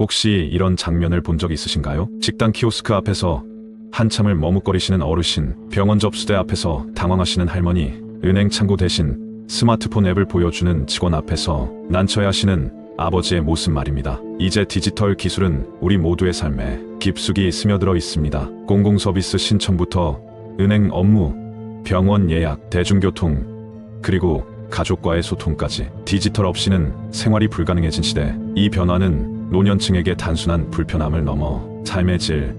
혹시 이런 장면을 본 적 있으신가요? 식당 키오스크 앞에서 한참을 머뭇거리시는 어르신, 병원 접수대 앞에서 당황하시는 할머니, 은행 창구 대신 스마트폰 앱을 보여주는 직원 앞에서 난처해하시는 아버지의 모습 말입니다. 이제 디지털 기술은 우리 모두의 삶에 깊숙이 스며들어 있습니다. 공공서비스 신청부터 은행 업무, 병원 예약, 대중교통, 그리고 가족과의 소통까지 디지털 없이는 생활이 불가능해진 시대. 이 변화는 노년층에게 단순한 불편함을 넘어 삶의 질,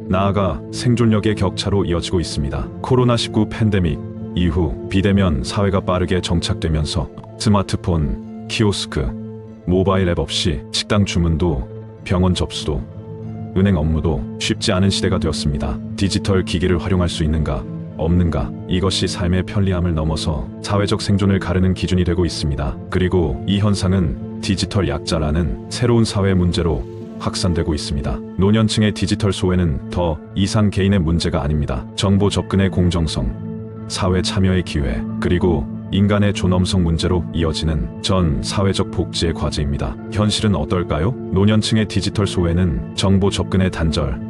나아가 생존력의 격차로 이어지고 있습니다. 코로나19 팬데믹 이후 비대면 사회가 빠르게 정착되면서 스마트폰, 키오스크, 모바일 앱 없이 식당 주문도, 병원 접수도, 은행 업무도 쉽지 않은 시대가 되었습니다. 디지털 기기를 활용할 수 있는가, 없는가, 이것이 삶의 편리함을 넘어서 사회적 생존을 가르는 기준이 되고 있습니다. 그리고 이 현상은 디지털 약자라는 새로운 사회 문제로 확산되고 있습니다. 노년층의 디지털 소외는 더 이상 개인의 문제가 아닙니다. 정보 접근의 공정성, 사회 참여의 기회, 그리고 인간의 존엄성 문제로 이어지는 전 사회적 복지의 과제입니다. 현실은 어떨까요? 노년층의 디지털 소외는 정보 접근의 단절,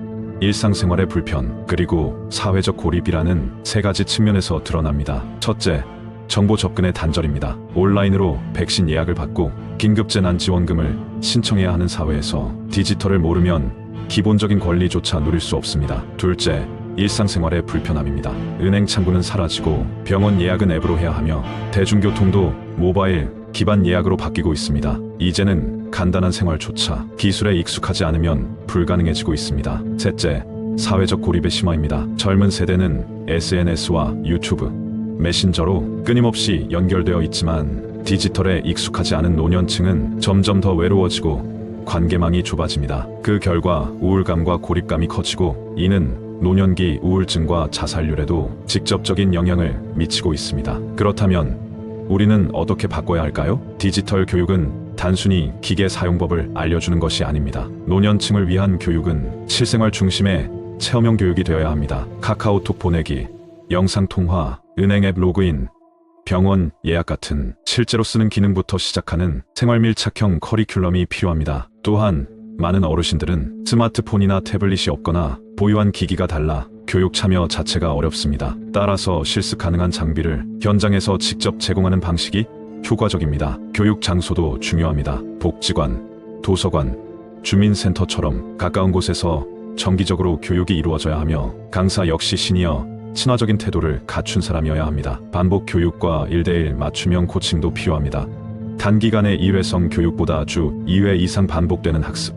일상생활의 불편, 그리고 사회적 고립이라는 세 가지 측면에서 드러납니다. 첫째, 정보 접근의 단절입니다. 온라인으로 백신 예약을 받고 긴급재난지원금을 신청해야 하는 사회에서 디지털을 모르면 기본적인 권리조차 누릴 수 없습니다. 둘째, 일상생활의 불편함입니다. 은행 창구는 사라지고 병원 예약은 앱으로 해야 하며 대중교통도 모바일 기반 예약으로 바뀌고 있습니다. 이제는 간단한 생활조차 기술에 익숙하지 않으면 불가능해지고 있습니다. 셋째, 사회적 고립의 심화입니다. 젊은 세대는 SNS와 유튜브, 메신저로 끊임없이 연결되어 있지만 디지털에 익숙하지 않은 노년층은 점점 더 외로워지고 관계망이 좁아집니다. 그 결과 우울감과 고립감이 커지고 이는 노년기 우울증과 자살률에도 직접적인 영향을 미치고 있습니다. 그렇다면 우리는 어떻게 바꿔야 할까요? 디지털 교육은 단순히 기계 사용법을 알려주는 것이 아닙니다. 노년층을 위한 교육은 실생활 중심의 체험형 교육이 되어야 합니다. 카카오톡 보내기, 영상통화, 은행 앱 로그인, 병원 예약 같은 실제로 쓰는 기능부터 시작하는 생활 밀착형 커리큘럼이 필요합니다. 또한 많은 어르신들은 스마트폰이나 태블릿이 없거나 보유한 기기가 달라 교육 참여 자체가 어렵습니다. 따라서 실습 가능한 장비를 현장에서 직접 제공하는 방식이 효과적입니다. 교육 장소도 중요합니다. 복지관, 도서관, 주민센터처럼 가까운 곳에서 정기적으로 교육이 이루어져야 하며 강사 역시 시니어, 친화적인 태도를 갖춘 사람이어야 합니다. 반복 교육과 1:1 맞춤형 코칭도 필요합니다. 단기간의 일회성 교육보다 주 2회 이상 반복되는 학습,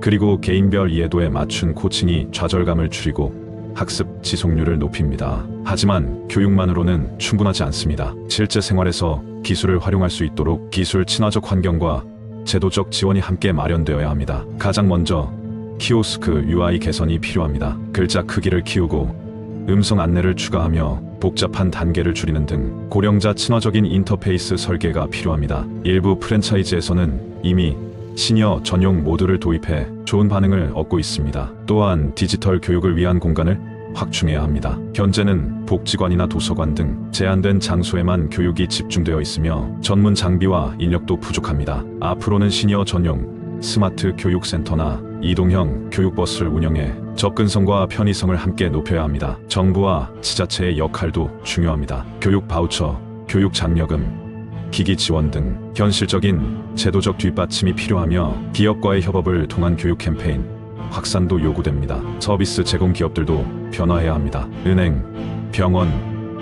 그리고 개인별 이해도에 맞춘 코칭이 좌절감을 줄이고 학습 지속률을 높입니다. 하지만 교육만으로는 충분하지 않습니다. 실제 생활에서 기술을 활용할 수 있도록 기술 친화적 환경과 제도적 지원이 함께 마련되어야 합니다. 가장 먼저 키오스크 UI 개선이 필요합니다. 글자 크기를 키우고 음성 안내를 추가하며 복잡한 단계를 줄이는 등 고령자 친화적인 인터페이스 설계가 필요합니다. 일부 프랜차이즈에서는 이미 시니어 전용 모듈을 도입해 좋은 반응을 얻고 있습니다. 또한 디지털 교육을 위한 공간을 확충해야 합니다. 현재는 복지관이나 도서관 등 제한된 장소에만 교육이 집중되어 있으며 전문 장비와 인력도 부족합니다. 앞으로는 시니어 전용 스마트 교육센터나 이동형 교육버스를 운영해 접근성과 편의성을 함께 높여야 합니다. 정부와 지자체의 역할도 중요합니다. 교육 바우처, 교육 장려금, 기기 지원 등 현실적인 제도적 뒷받침이 필요하며 기업과의 협업을 통한 교육 캠페인 확산도 요구됩니다. 서비스 제공 기업들도 변화해야 합니다. 은행, 병원,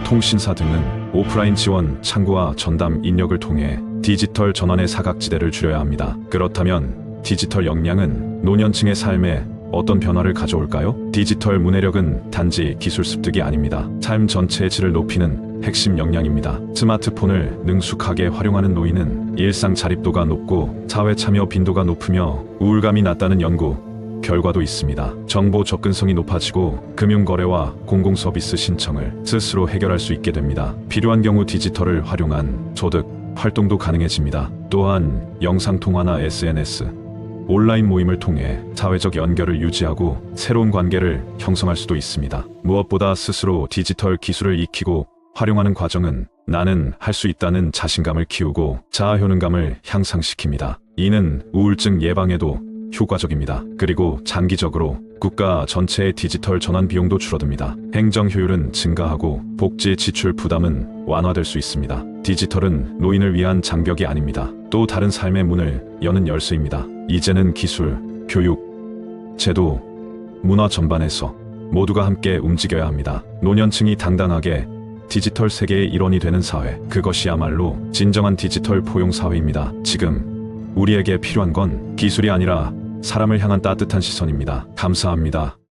통신사 등은 오프라인 지원 창구와 전담 인력을 통해 디지털 전환의 사각지대를 줄여야 합니다. 그렇다면 디지털 역량은 노년층의 삶에 어떤 변화를 가져올까요? 디지털 문해력은 단지 기술 습득이 아닙니다. 삶 전체의 질을 높이는 핵심 역량입니다. 스마트폰을 능숙하게 활용하는 노인은 일상 자립도가 높고 사회 참여 빈도가 높으며 우울감이 낮다는 연구 결과도 있습니다. 정보 접근성이 높아지고 금융거래와 공공서비스 신청을 스스로 해결할 수 있게 됩니다. 필요한 경우 디지털을 활용한 소득 활동도 가능해집니다. 또한 영상통화나 SNS, 온라인 모임을 통해 사회적 연결을 유지하고 새로운 관계를 형성할 수도 있습니다. 무엇보다 스스로 디지털 기술을 익히고 활용하는 과정은 나는 할 수 있다는 자신감을 키우고 자아 효능감을 향상시킵니다. 이는 우울증 예방에도 효과적입니다. 그리고 장기적으로 국가 전체의 디지털 전환 비용도 줄어듭니다. 행정 효율은 증가하고 복지 지출 부담은 완화될 수 있습니다. 디지털은 노인을 위한 장벽이 아닙니다. 또 다른 삶의 문을 여는 열쇠입니다. 이제는 기술, 교육, 제도, 문화 전반에서 모두가 함께 움직여야 합니다. 노년층이 당당하게 디지털 세계의 일원이 되는 사회, 그것이야말로 진정한 디지털 포용 사회입니다. 지금 우리에게 필요한 건 기술이 아니라 사람을 향한 따뜻한 시선입니다. 감사합니다.